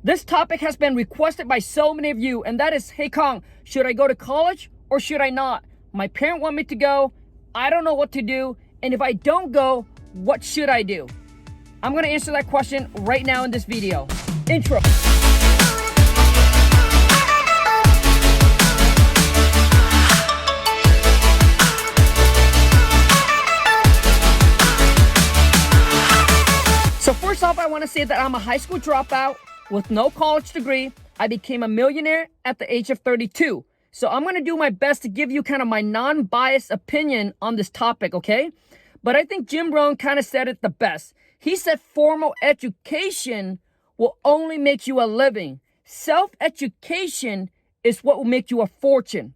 This topic has been requested by so many of you, and that is, hey Khang, should I go to college or should I not? My parents want me to go. I don't know what to do. And if I don't go, what should I do? I'm gonna answer that question right now in this video. Intro. So first off, I wanna say that I'm a high school dropout with no college degree. I became a millionaire at the age of 32. So I'm going to do my best to give you kind of my non-biased opinion on this topic, okay? But I think Jim Rohn kind of said it the best. He said formal education will only make you a living. Self-education is what will make you a fortune.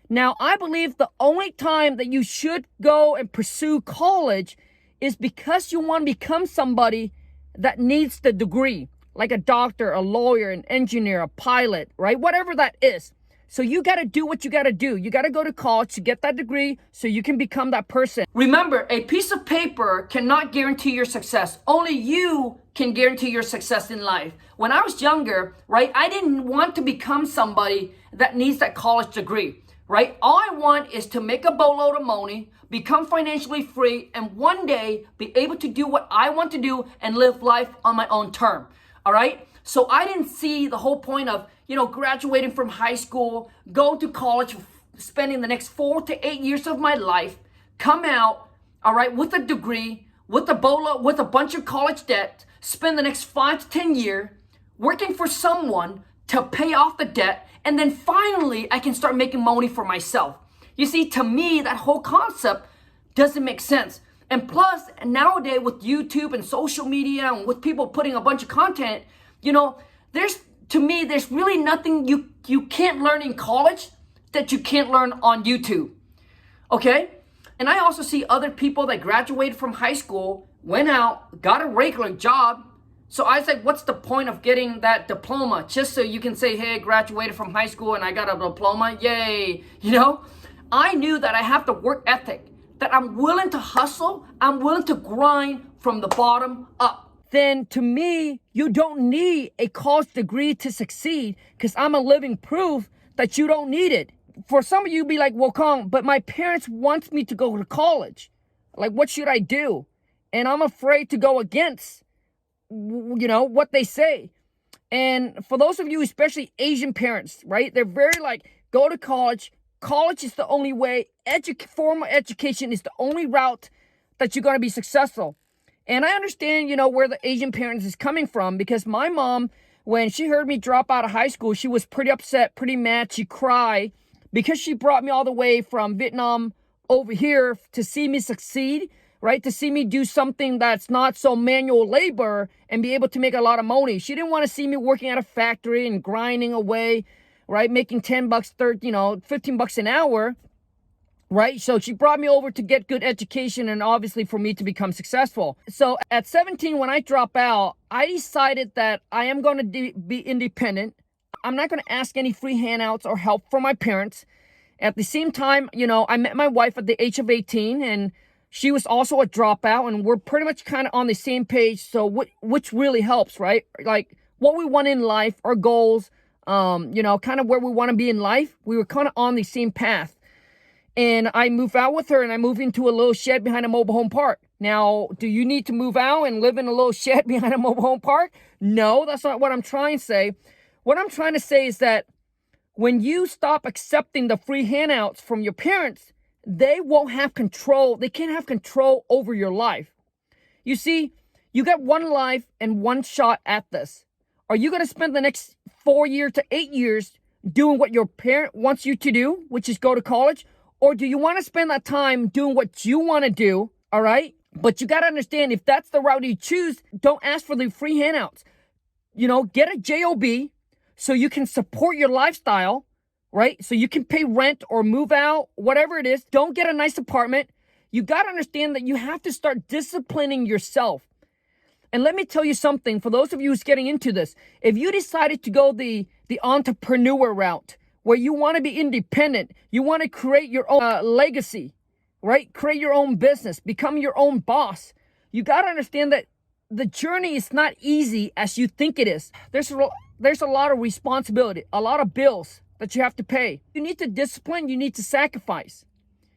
Now, I believe the only time that you should go and pursue college is because you want to become somebody that needs the degree. Like a doctor, a lawyer, an engineer, a pilot, right? Whatever that is. So you got to do what you got to do. You got to go to college to get that degree so you can become that person. Remember, a piece of paper cannot guarantee your success. Only you can guarantee your success in life. When I was younger, right, I didn't want to become somebody that needs that college degree, right? All I want is to make a boatload of money, become financially free, and one day be able to do what I want to do and live life on my own term. All right. So I didn't see the whole point of, graduating from high school, go to college, spending the next 4 to 8 years of my life, come out, all right, with a degree, with a bunch of college debt, spend the next 5 to 10 years working for someone to pay off the debt. And then finally I can start making money for myself. You see, to me, that whole concept doesn't make sense. And plus, nowadays with YouTube and social media and with people putting a bunch of content, there's really nothing you can't learn in college that you can't learn on YouTube. Okay? And I also see other people that graduated from high school, went out, got a regular job. So I was like, what's the point of getting that diploma? Just so you can say, hey, I graduated from high school and I got a diploma. Yay. I knew that I have the work ethic, that I'm willing to hustle, I'm willing to grind from the bottom up. Then to me, you don't need a college degree to succeed because I'm a living proof that you don't need it. For some of you be like, well, Khang, but my parents want me to go to college. Like, what should I do? And I'm afraid to go against, what they say. And for those of you, especially Asian parents, right? They're very like, go to college. College is the only way. Formal education is the only route that you're going to be successful. And I understand, where the Asian parents is coming from, because my mom, when she heard me drop out of high school, she was pretty upset, pretty mad. She cried because she brought me all the way from Vietnam over here to see me succeed, right? To see me do something that's not so manual labor and be able to make a lot of money. She didn't want to see me working at a factory and grinding away, right? Making 10 bucks, 15 bucks an hour. Right? So she brought me over to get good education and obviously for me to become successful. So at 17, when I drop out, I decided that I am going to be independent. I'm not going to ask any free handouts or help from my parents. At the same time, I met my wife at the age of 18 and she was also a dropout and we're pretty much kind of on the same page. So which really helps, right? Like what we want in life, our goals, kind of where we want to be in life. We were kind of on the same path. And I moved out with her and I moved into a little shed behind a mobile home park. Now, do you need to move out and live in a little shed behind a mobile home park? No, that's not what I'm trying to say. What I'm trying to say is that when you stop accepting the free handouts from your parents, they won't have control. They can't have control over your life. You see, you got one life and one shot at this. Are you going to spend the next 4 years to 8 years doing what your parent wants you to do, which is go to college? Or do you want to spend that time doing what you want to do, all right? But you got to understand, if that's the route you choose, don't ask for the free handouts. Get a job so you can support your lifestyle, right? So you can pay rent or move out, whatever it is. Don't get a nice apartment. You got to understand that you have to start disciplining yourself. And let me tell you something, for those of you who's getting into this, if you decided to go the entrepreneur route, where you want to be independent, you want to create your own legacy, right? Create your own business, become your own boss. You got to understand that the journey is not easy as you think it is. There's there's a lot of responsibility, a lot of bills that you have to pay. You need to discipline, you need to sacrifice.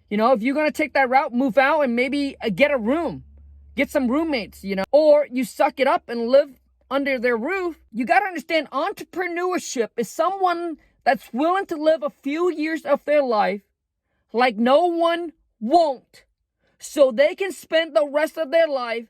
You know, if you're going to take that route, move out and maybe get a room, get some roommates, you know, or you suck it up and live under their roof. You got to understand, entrepreneurship is someone that's willing to live a few years of their life like no one won't, so they can spend the rest of their life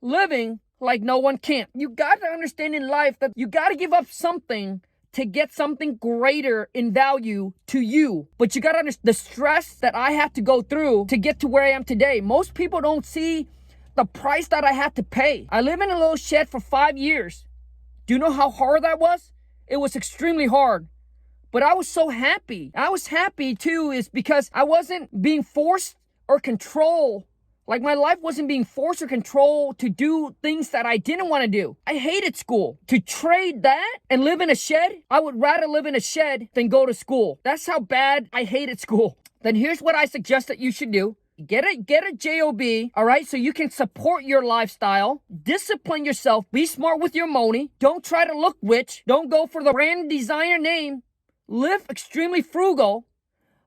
living like no one can. You got to understand in life that you got to give up something to get something greater in value to you. But you got to understand the stress that I had to go through to get to where I am today. Most people don't see the price that I had to pay. I lived in a little shed for 5 years. Do you know how hard that was? It was extremely hard. But I was so happy. I was happy too, is because I wasn't being forced or controlled. Like, my life wasn't being forced or controlled to do things that I didn't want to do. I hated school. To trade that and live in a shed, I would rather live in a shed than go to school. That's how bad I hated school. Then here's what I suggest that you should do. Get a job, all right, so you can support your lifestyle. Discipline yourself. Be smart with your money. Don't try to look rich. Don't go for the brand designer name. Live extremely frugal.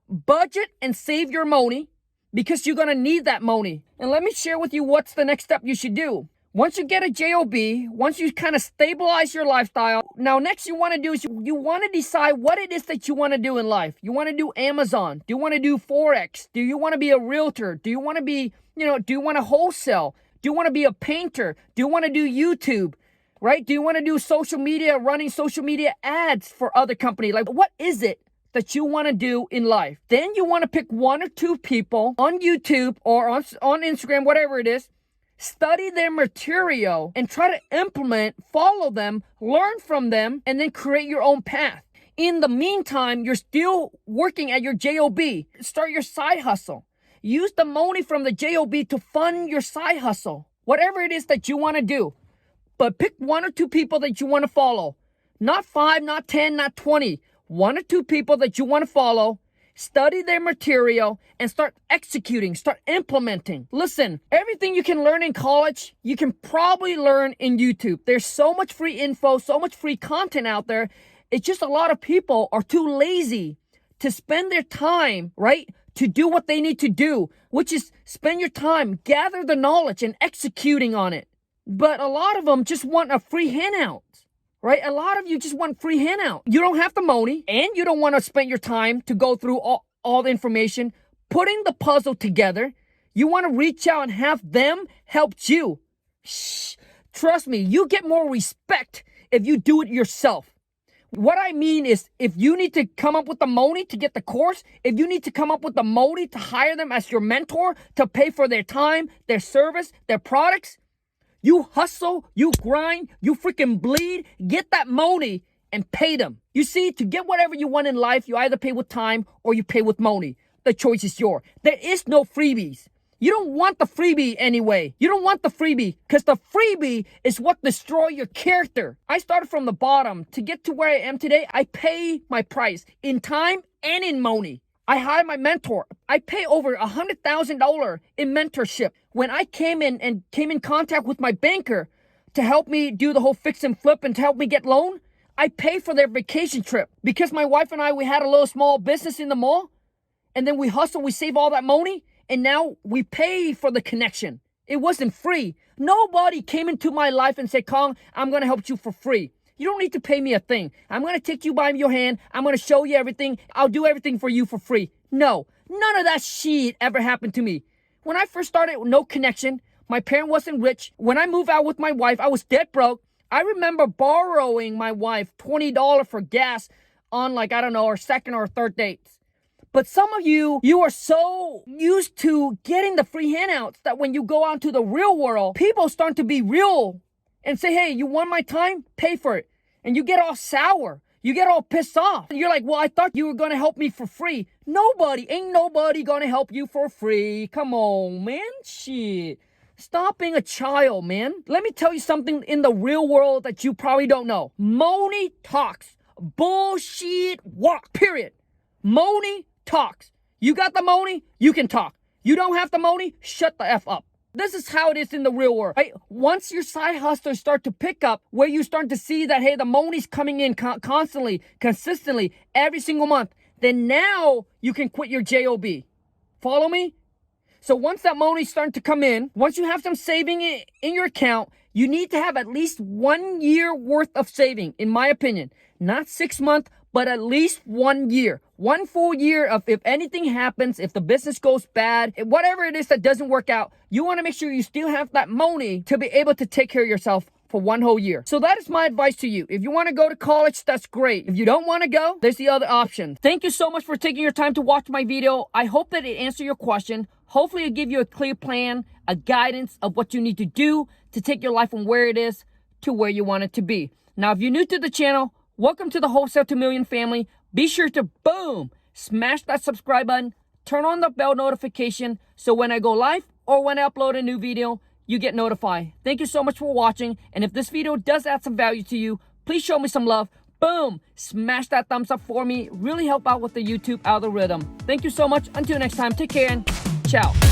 Budget and save your money, because you're going to need that money. And let me share with you what's the next step you should do. Once you get a job, once you kind of stabilize your lifestyle, now next you want to do is you want to decide what it is that you want to do in life. You want to do Amazon? Do you want to do Forex? Do you want to be a realtor? Do you want to be, do you want to wholesale? Do you want to be a painter? Do you want to do YouTube? Right? Do you want to do social media, running social media ads for other companies? Like, what is it that you want to do in life? Then you want to pick 1 or 2 people on YouTube or on Instagram, whatever it is. Study their material and try to implement, follow them, learn from them, and then create your own path. In the meantime, you're still working at your job. Start your side hustle. Use the money from the job to fund your side hustle. Whatever it is that you want to do. But pick 1 or 2 people that you want to follow. Not 5, not 10, not 20. 1 or 2 people that you want to follow. Study their material and start executing, start implementing. Listen, everything you can learn in college, you can probably learn in YouTube. There's so much free info, so much free content out there. It's just a lot of people are too lazy to spend their time, right, to do what they need to do, which is spend your time, gather the knowledge and executing on it. But a lot of them just want a free handout. Right? A lot of you just want free handout. You don't have the money and you don't want to spend your time to go through all the information, putting the puzzle together. You want to reach out and have them help you. Shh. Trust me, you get more respect if you do it yourself. What I mean is, if you need to come up with the money to get the course, if you need to come up with the money to hire them as your mentor, to pay for their time, their service, their products, you hustle, you grind, you freaking bleed, get that money and pay them. You see, to get whatever you want in life, you either pay with time or you pay with money. The choice is yours. There is no freebies. You don't want the freebie anyway. You don't want the freebie, because the freebie is what destroys your character. I started from the bottom. To get to where I am today, I pay my price in time and in money. I hired my mentor. I pay over $100,000 in mentorship. When I came in contact with my banker to help me do the whole fix and flip and to help me get loan, I pay for their vacation trip. Because my wife and I, we had a little small business in the mall, and then we hustle, we save all that money, and now we pay for the connection. It wasn't free. Nobody came into my life and said, Khang, I'm going to help you for free. You don't need to pay me a thing. I'm going to take you by your hand. I'm going to show you everything. I'll do everything for you for free. No, none of that shit ever happened to me. When I first started, no connection. My parent wasn't rich. When I moved out with my wife, I was dead broke. I remember borrowing my wife $20 for gas on, like, I don't know, our second or third dates. But some of you are so used to getting the free handouts that when you go out to the real world, people start to be real and say, hey, you want my time? Pay for it. And you get all sour. You get all pissed off. You're like, well, I thought you were going to help me for free. Ain't nobody going to help you for free. Come on, man. Shit. Stop being a child, man. Let me tell you something in the real world that you probably don't know. Money talks. Bullshit walk. Period. Money talks. You got the money, you can talk. You don't have the money, shut the F up. This is how it is in the real world, right? Once your side hustlers start to pick up, where you start to see that, hey, the money's coming in constantly, consistently, every single month, then now you can quit your job. Follow me? So once that money's starting to come in, once you have some saving in your account, you need to have at least 1 year worth of saving, in my opinion. Not 6 months, but at least 1 year. 1 full year of if anything happens, if the business goes bad, whatever it is that doesn't work out, you want to make sure you still have that money to be able to take care of yourself for 1 whole year. So that is my advice to you. If you want to go to college, that's great. If you don't want to go, there's the other option. Thank you so much for taking your time to watch my video. I hope that it answered your question. Hopefully it give you a clear plan, a guidance of what you need to do to take your life from where it is to where you want it to be. Now, if you're new to the channel, welcome to the Wholesale to Million family. Be sure to, boom, smash that subscribe button, turn on the bell notification, so when I go live or when I upload a new video, you get notified. Thank you so much for watching. And if this video does add some value to you, please show me some love. Boom, smash that thumbs up for me. Really help out with the YouTube algorithm. Thank you so much. Until next time, take care and ciao.